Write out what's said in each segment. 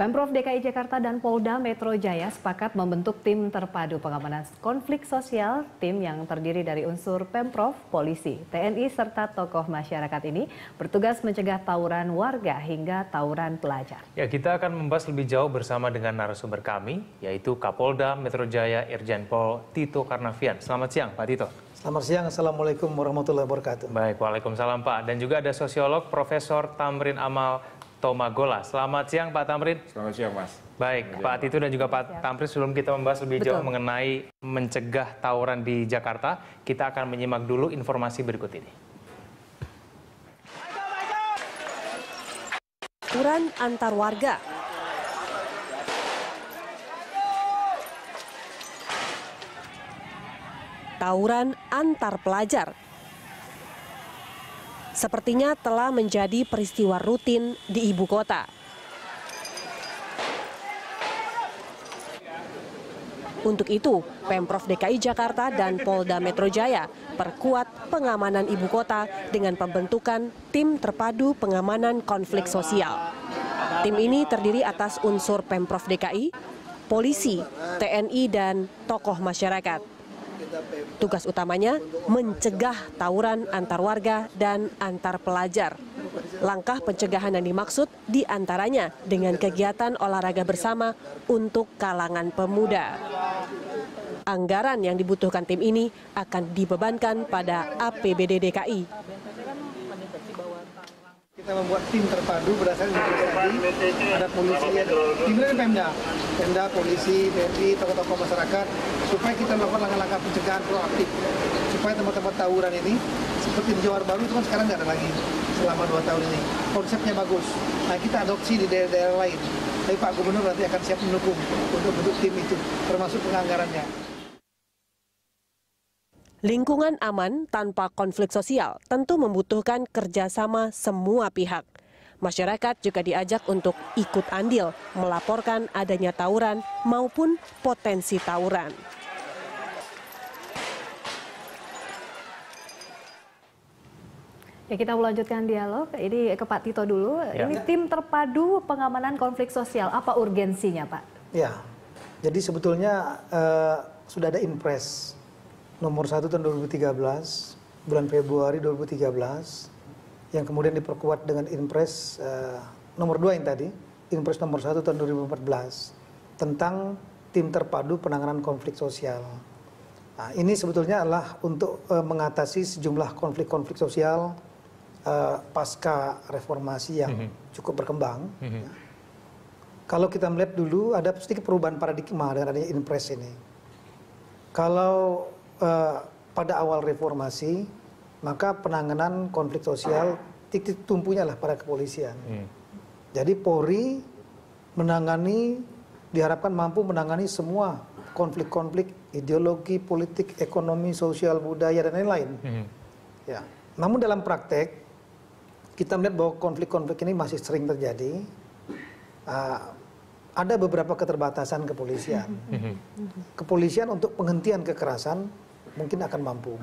Pemprov DKI Jakarta dan Polda Metro Jaya sepakat membentuk tim terpadu pengamanan konflik sosial. Tim yang terdiri dari unsur Pemprov, polisi, TNI, serta tokoh masyarakat ini bertugas mencegah tawuran warga hingga tawuran pelajar. Ya, kita akan membahas lebih jauh bersama dengan narasumber kami, yaitu Kapolda Metro Jaya Irjen Pol Tito Karnavian. Selamat siang, Pak Tito. Selamat siang, Assalamualaikum warahmatullahi wabarakatuh. Baik, Waalaikumsalam Pak. Dan juga ada sosiolog Profesor Tamrin Amal Tomagola. Selamat siang Pak Tamrin. Selamat siang Mas. Baik, Pak Tito dan juga Pak Tamrin, sebelum kita membahas lebih jauh mengenai mencegah tawuran di Jakarta, kita akan menyimak dulu informasi berikut ini. Tawuran antar warga. Tawuran antar pelajar. Sepertinya telah menjadi peristiwa rutin di ibu kota. Untuk itu, Pemprov DKI Jakarta dan Polda Metro Jaya perkuat pengamanan ibu kota dengan pembentukan tim terpadu pengamanan konflik sosial. Tim ini terdiri atas unsur Pemprov DKI, polisi, TNI, dan tokoh masyarakat. Tugas utamanya mencegah tawuran antar warga dan antar pelajar. Langkah pencegahan yang dimaksud diantaranya dengan kegiatan olahraga bersama untuk kalangan pemuda. Anggaran yang dibutuhkan tim ini akan dibebankan pada APBD DKI. Kita membuat tim terpadu berdasarkan tadi ada polisi, timnya Pemda, polisi, TNI, tokoh-tokoh masyarakat, supaya kita melakukan langkah-langkah pencegahan proaktif supaya tempat-tempat tawuran ini seperti di Johor Bahru itu kan sekarang nggak ada lagi selama 2 tahun ini. Konsepnya bagus. Nah, kita adopsi di daerah-daerah lain. Tapi Pak Gubernur nanti akan siap mendukung untuk bentuk tim itu, termasuk penganggarannya. Lingkungan aman tanpa konflik sosial tentu membutuhkan kerjasama semua pihak. Masyarakat juga diajak untuk ikut andil melaporkan adanya tawuran maupun potensi tawuran. Ya, kita melanjutkan dialog. Ini ke Pak Tito dulu. Ya. Ini tim terpadu pengamanan konflik sosial. Apa urgensinya, Pak? Ya, jadi sebetulnya sudah ada Inpres nomor 1 tahun 2013, bulan Februari 2013, yang kemudian diperkuat dengan Inpres nomor 2 yang tadi, Inpres nomor 1 tahun 2014, tentang tim terpadu penanganan konflik sosial. Nah, ini sebetulnya adalah untuk mengatasi sejumlah konflik-konflik sosial pasca reformasi yang cukup berkembang. Ya. Kalau kita melihat dulu ada sedikit perubahan paradigma dengan adanya Inpres ini. Kalau pada awal reformasi, maka penanganan konflik sosial titik tumpunya lah pada kepolisian. Jadi Polri diharapkan mampu menangani semua konflik-konflik ideologi, politik, ekonomi, sosial, budaya, dan lain-lain. Ya. Namun dalam praktek, kita melihat bahwa konflik-konflik ini masih sering terjadi. Ada beberapa keterbatasan kepolisian. Kepolisian untuk penghentian kekerasan mungkin akan mampu.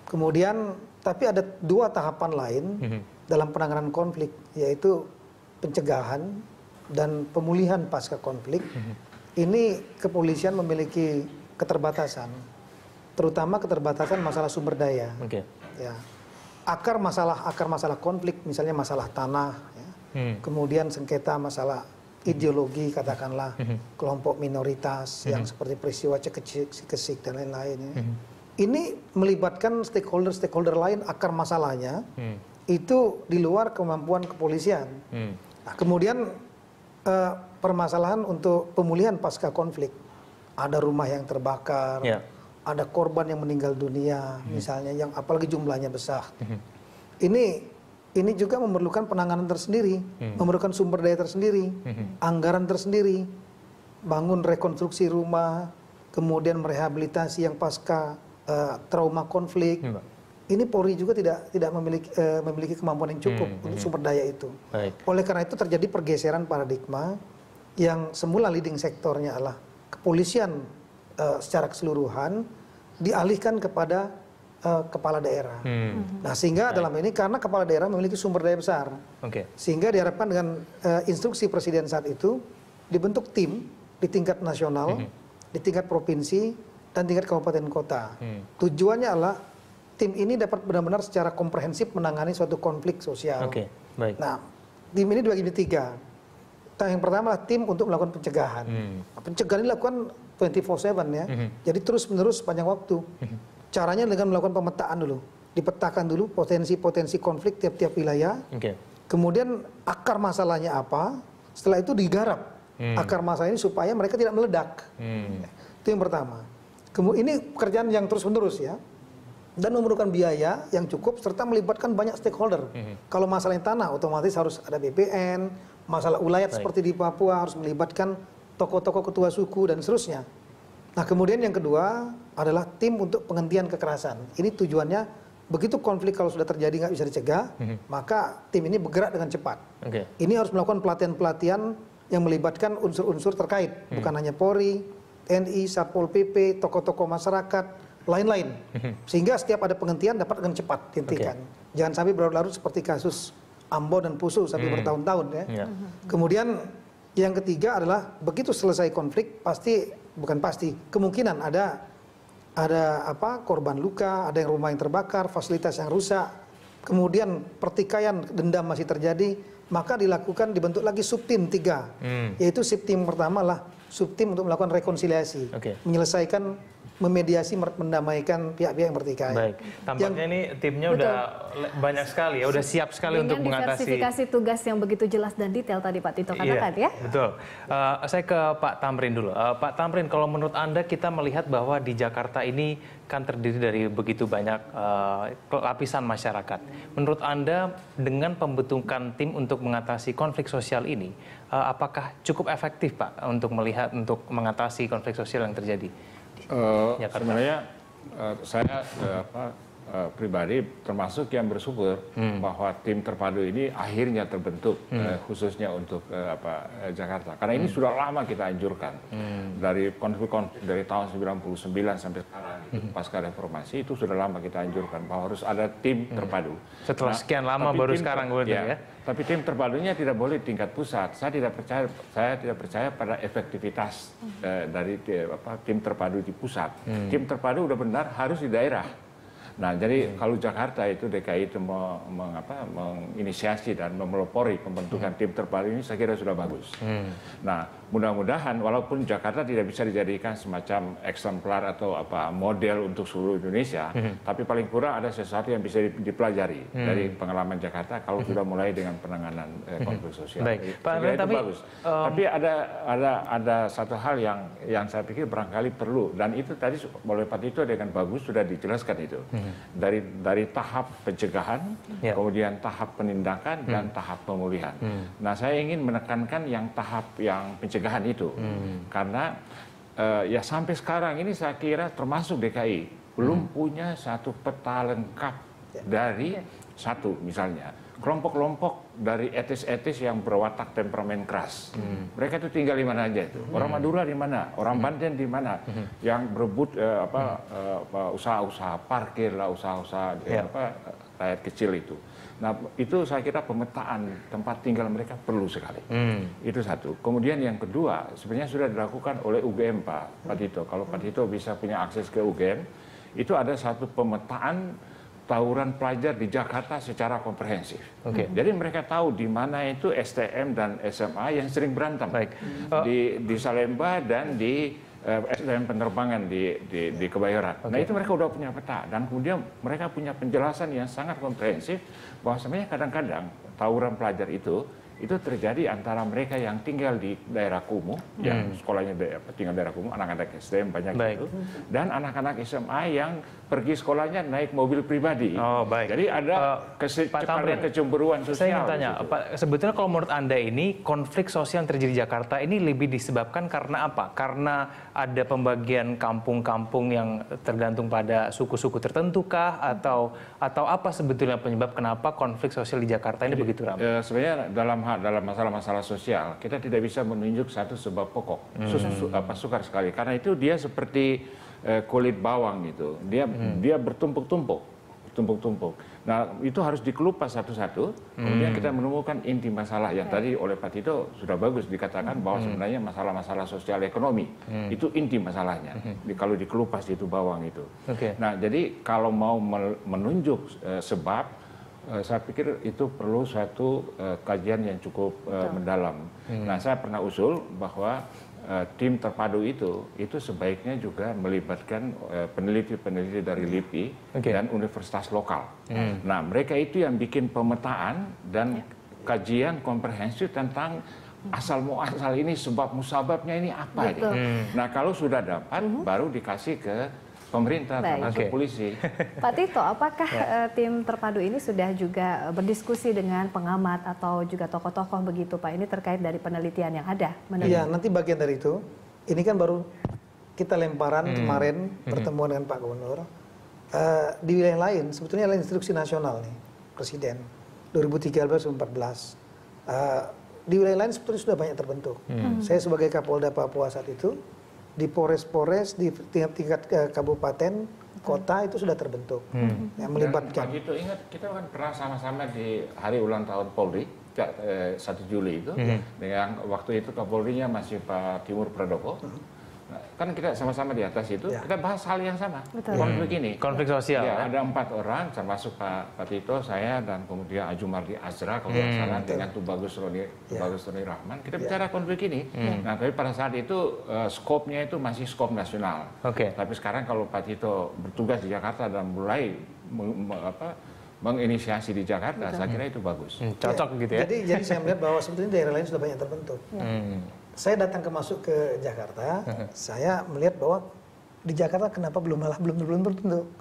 Kemudian, tapi ada 2 tahapan lain dalam penanganan konflik, yaitu pencegahan dan pemulihan pasca konflik. Ini kepolisian memiliki keterbatasan, terutama keterbatasan masalah sumber daya. Ya. Akar masalah konflik, misalnya masalah tanah, ya. Kemudian sengketa masalah ideologi, katakanlah kelompok minoritas yang seperti peristiwa Cekesik dan lain-lain. Ini melibatkan stakeholder lain, akar masalahnya itu di luar kemampuan kepolisian. Nah, kemudian permasalahan untuk pemulihan pasca konflik, ada rumah yang terbakar, ada korban yang meninggal dunia, misalnya, yang apalagi jumlahnya besar. Ini juga memerlukan penanganan tersendiri, memerlukan sumber daya tersendiri, anggaran tersendiri, bangun rekonstruksi rumah, kemudian merehabilitasi yang pasca trauma konflik. Ini Polri juga tidak memiliki kemampuan yang cukup untuk sumber daya itu. Oleh karena itu terjadi pergeseran paradigma yang semula leading sektornya adalah kepolisian secara keseluruhan dialihkan kepada kepala daerah. Nah, sehingga dalam ini karena kepala daerah memiliki sumber daya besar, sehingga diharapkan dengan instruksi Presiden saat itu dibentuk tim di tingkat nasional, di tingkat provinsi, dan tingkat kabupaten kota. Tujuannya adalah tim ini dapat benar-benar secara komprehensif menangani suatu konflik sosial. Nah, tim ini dibagi menjadi 3. Yang pertama adalah tim untuk melakukan pencegahan. Pencegahan ini dilakukan 24/7 ya. Jadi terus-menerus sepanjang waktu. Caranya dengan melakukan pemetaan dulu. Dipetakan dulu potensi-potensi konflik tiap-tiap wilayah. Kemudian akar masalahnya apa. Setelah itu digarap akar masalah ini supaya mereka tidak meledak. Itu yang pertama. Kemudian ini pekerjaan yang terus-menerus ya. Dan memerlukan biaya yang cukup serta melibatkan banyak stakeholder. Kalau masalahnya tanah otomatis harus ada BPN, masalah ulayat seperti di Papua harus melibatkan tokoh-tokoh ketua suku dan seterusnya. Nah, kemudian yang kedua adalah tim untuk penghentian kekerasan. Ini tujuannya begitu konflik kalau sudah terjadi nggak bisa dicegah, maka tim ini bergerak dengan cepat. Ini harus melakukan pelatihan-pelatihan yang melibatkan unsur-unsur terkait, bukan hanya Polri, TNI, Satpol PP, tokoh-tokoh masyarakat, lain-lain. Sehingga setiap ada penghentian dapat dengan cepat dihentikan. Jangan sampai berlarut-larut seperti kasus Ambo dan Pusu sampai bertahun-tahun ya. Kemudian yang ketiga adalah begitu selesai konflik kemungkinan ada korban luka, ada yang rumah yang terbakar, fasilitas yang rusak, kemudian pertikaian dendam masih terjadi, maka dibentuk lagi subtim 3, yaitu subtim pertama lah subtim untuk melakukan rekonsiliasi, menyelesaikan, memediasi, mendamaikan pihak-pihak yang bertikai. Baik, tampaknya ini timnya udah banyak sekali ya, udah siap sekali untuk mengatasi. Diversifikasi tugas yang begitu jelas dan detail tadi Pak Tito katakan ya. Betul. Saya ke Pak Tamrin dulu. Pak Tamrin, kalau menurut Anda kita melihat bahwa di Jakarta ini kan terdiri dari begitu banyak lapisan masyarakat. Menurut Anda dengan pembentukan tim untuk mengatasi konflik sosial ini, apakah cukup efektif Pak untuk mengatasi konflik sosial yang terjadi? Sebenarnya saya pribadi termasuk yang bersyukur bahwa tim terpadu ini akhirnya terbentuk khususnya untuk Jakarta. Karena ini sudah lama kita anjurkan dari konflik-konflik dari tahun 99 sampai sekarang pasca reformasi itu sudah lama kita anjurkan bahwa harus ada tim terpadu. Setelah sekian lama baru sekarang ya. Tapi tim terpadunya tidak boleh tingkat pusat. Saya tidak percaya pada efektivitas dari tim terpadu di pusat. Tim terpadu udah benar harus di daerah. Nah, jadi kalau Jakarta itu DKI itu menginisiasi dan memelopori pembentukan tim terpadu ini saya kira sudah bagus. Nah, mudah-mudahan walaupun Jakarta tidak bisa dijadikan semacam eksemplar atau model untuk seluruh Indonesia, tapi paling kurang ada sesuatu yang bisa dipelajari dari pengalaman Jakarta kalau sudah mulai dengan penanganan konflik sosial. Baik, Pak itu bagus. Tapi ada satu hal yang saya pikir barangkali perlu, dan itu tadi oleh Pak Tito dengan bagus sudah dijelaskan itu. Dari tahap pencegahan, kemudian tahap penindakan dan tahap pemulihan. Nah, saya ingin menekankan yang tahap yang pencegahan itu, karena ya sampai sekarang ini saya kira termasuk DKI belum punya satu peta lengkap dari satu misalnya kelompok-kelompok dari etis-etis yang berwatak temperamen keras. Mereka itu tinggal di mana aja itu. Orang Madura di mana, orang Banten di mana, yang berebut usaha-usaha parkir lah, usaha-usaha rakyat kecil itu. Nah, itu saya kira pemetaan tempat tinggal mereka perlu sekali. Itu satu. Kemudian yang kedua, sebenarnya sudah dilakukan oleh UGM Pak Tito. Kalau Pak Tito bisa punya akses ke UGM, itu ada satu pemetaan tawuran pelajar di Jakarta secara komprehensif. Jadi mereka tahu di mana itu STM dan SMA yang sering berantem. Di Salemba dan di STM penerbangan di Kebayoran. Nah, itu mereka udah punya peta, dan kemudian mereka punya penjelasan yang sangat komprehensif bahwa sebenarnya kadang-kadang tawuran pelajar itu terjadi antara mereka yang tinggal di daerah kumuh, yang sekolahnya tinggal di daerah kumuh, anak-anak STM banyak itu, dan anak-anak SMA yang pergi sekolahnya naik mobil pribadi. Jadi ada kecemburuan sosial. Saya ingin tanya, Pak, sebetulnya kalau menurut Anda ini konflik sosial yang terjadi di Jakarta ini lebih disebabkan karena apa? Karena ada pembagian kampung-kampung yang tergantung pada suku-suku tertentu kah? Atau apa sebetulnya penyebab kenapa konflik sosial di Jakarta ini begitu ramai? Sebenarnya dalam masalah-masalah sosial kita tidak bisa menunjuk satu sebab pokok. Sukar sekali karena itu dia seperti kulit bawang gitu. Dia bertumpuk-tumpuk. Nah, itu harus dikelupas satu-satu. Kemudian kita menemukan inti masalah yang tadi oleh Pak Tito sudah bagus dikatakan bahwa sebenarnya masalah-masalah sosial ekonomi itu inti masalahnya. Kalau dikelupas itu bawang itu. Nah, jadi kalau mau menunjuk sebab, saya pikir itu perlu suatu kajian yang cukup mendalam. Nah, saya pernah usul bahwa tim terpadu itu sebaiknya juga melibatkan peneliti-peneliti dari LIPI dan universitas lokal. Nah, mereka itu yang bikin pemetaan dan kajian komprehensif tentang asal muasal ini, sebab musababnya ini apa ini. Nah, kalau sudah dapat baru dikasih ke pemerintah termasuk polisi. Pak Tito, apakah tim terpadu ini sudah juga berdiskusi dengan pengamat atau juga tokoh-tokoh begitu Pak? Ini terkait dari penelitian yang ada. Iya, nanti bagian dari itu. Ini kan baru kita lemparan kemarin pertemuan dengan Pak Gubernur. Di wilayah lain, sebetulnya adalah instruksi nasional nih, Presiden 2013-2014. Di wilayah lain sebetulnya sudah banyak terbentuk. Saya sebagai Kapolda Papua saat itu, di Polres, di tingkat kabupaten, kota itu sudah terbentuk. Yang melibatkan. Dan itu ingat, kita kan pernah sama-sama di hari ulang tahun Polri, 1 Juli itu, dengan waktu itu Kapolrinya masih Pak Timur Pradoko. Nah, kan kita sama-sama di atas itu, kita bahas hal yang sama. Konflik ini. Konflik sosial. Ya, ada 4 orang, termasuk Pak Tito, saya, dan kemudian Ajumardi Azra, kalau tidak salah, dengan Tubagus Roni Rahman. Kita bicara konflik ini. Nah, tapi pada saat itu, skopnya itu masih skop nasional. Tapi sekarang kalau Pak Tito bertugas di Jakarta dan mulai menginisiasi di Jakarta, saya kira itu bagus. Cocok gitu ya. Jadi saya melihat bahwa sebetulnya daerah lain sudah banyak terbentuk. Saya datang masuk ke Jakarta, saya melihat bahwa di Jakarta kenapa belum terbentuk.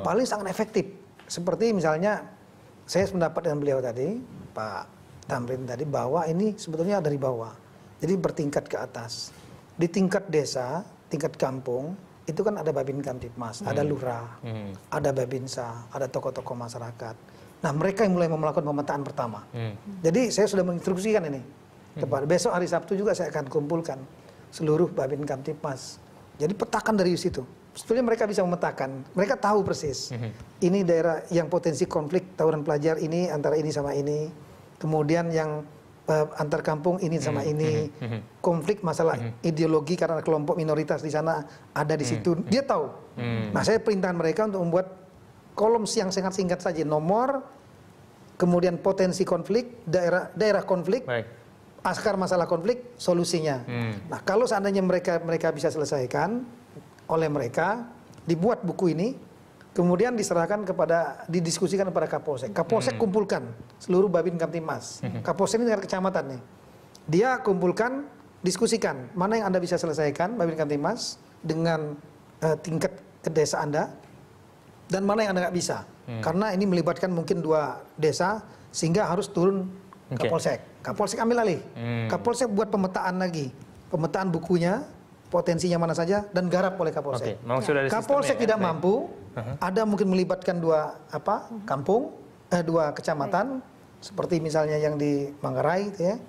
Paling sangat efektif. Seperti misalnya, saya sependapat dengan beliau tadi, Pak Tamrin tadi, bahwa ini sebetulnya dari bawah. Jadi bertingkat ke atas. Di tingkat desa, tingkat kampung, itu kan ada Babin Kamtipmas, ada Lurah, ada Babinsa, ada tokoh-tokoh masyarakat. Nah, mereka yang mulai melakukan pemetaan pertama. Jadi saya sudah menginstruksikan ini. Besok hari Sabtu juga saya akan kumpulkan seluruh Babin Kamtipmas. Jadi petakan dari situ. Sebetulnya mereka bisa memetakan. Mereka tahu persis. Ini daerah yang potensi konflik tawuran pelajar ini antara ini sama ini. Kemudian yang antar kampung ini sama ini. Konflik masalah ideologi karena kelompok minoritas di sana ada di situ. Dia tahu. Nah, saya perintahkan mereka untuk membuat kolom yang sangat singkat saja. Nomor, kemudian potensi konflik, daerah konflik. Akar masalah konflik, solusinya. Nah, kalau seandainya mereka bisa selesaikan oleh mereka, dibuat buku ini, kemudian didiskusikan kepada Kapolsek. Kapolsek kumpulkan seluruh Babin Kamtipmas. Kapolsek ini dengan kecamatan nih. Dia kumpulkan, diskusikan mana yang Anda bisa selesaikan Babin Kamtipmas dengan tingkat ke desa Anda, dan mana yang Anda nggak bisa. Karena ini melibatkan mungkin 2 desa, sehingga harus turun Kapolsek. Kapolsek ambil alih. Kapolsek buat pemetaan lagi. Pemetaan bukunya, potensinya mana saja, dan garap oleh Kapolsek. Kapolsek tidak mampu, ada mungkin melibatkan 2 kampung, 2 kecamatan, seperti misalnya yang di Manggarai, gitu ya.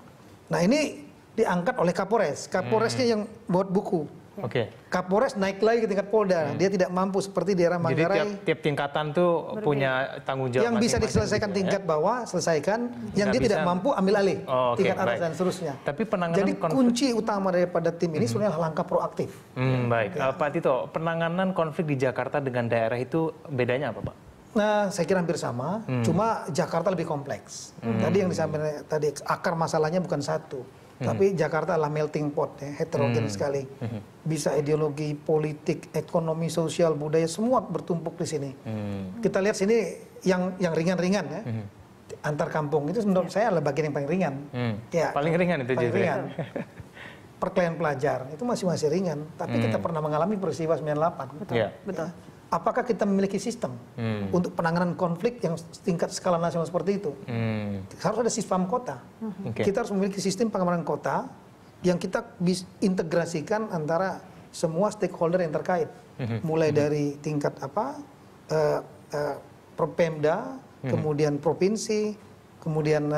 Nah, ini diangkat oleh Kapolres. Kapolresnya yang buat buku. Kapolres naik lagi ke tingkat Polda. Dia tidak mampu seperti daerah Manggarai. Jadi tiap tingkatan tuh punya tanggung jawab. Yang bisa diselesaikan tingkat bawah, selesaikan. Yang dia tidak mampu, ambil alih. Tingkat atas dan seterusnya. Tapi penanganan Jadi kunci utama daripada tim ini sebenarnya langkah proaktif. Baik, Pak Tito, penanganan konflik di Jakarta dengan daerah itu bedanya apa, Pak? Nah, saya kira hampir sama. Cuma Jakarta lebih kompleks. Tadi yang disampaikan tadi, akar masalahnya bukan satu. Tapi Jakarta adalah melting pot, ya, heterogen sekali. Bisa ideologi, politik, ekonomi, sosial, budaya, semua bertumpuk di sini. Kita lihat sini yang ringan-ringan ya. Antar kampung itu menurut saya adalah bagian yang paling ringan. Ya, paling ringan itu justru. Perkelahian pelajar itu masih ringan. Tapi kita pernah mengalami peristiwa 98. Betul. Apakah kita memiliki sistem untuk penanganan konflik yang tingkat skala nasional seperti itu? Harus ada Sisfam kota. Kita harus memiliki sistem pengamanan kota yang kita bisa integrasikan antara semua stakeholder yang terkait, mulai dari tingkat Pemda, kemudian provinsi, kemudian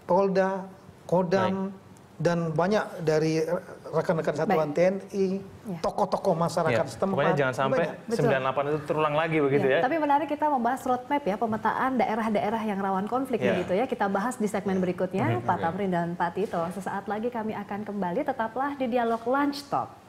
Polda, Kodam, dan banyak dari rekan-rekan satuan TNI, tokoh-tokoh masyarakat setempat. Pokoknya jangan sampai 98 itu terulang lagi begitu ya. Tapi menarik kita membahas roadmap ya, pemetaan daerah-daerah yang rawan konflik begitu ya. Kita bahas di segmen berikutnya, Pak Tamrin dan Pak Tito. Sesaat lagi kami akan kembali, tetaplah di Dialog Lunch Talk.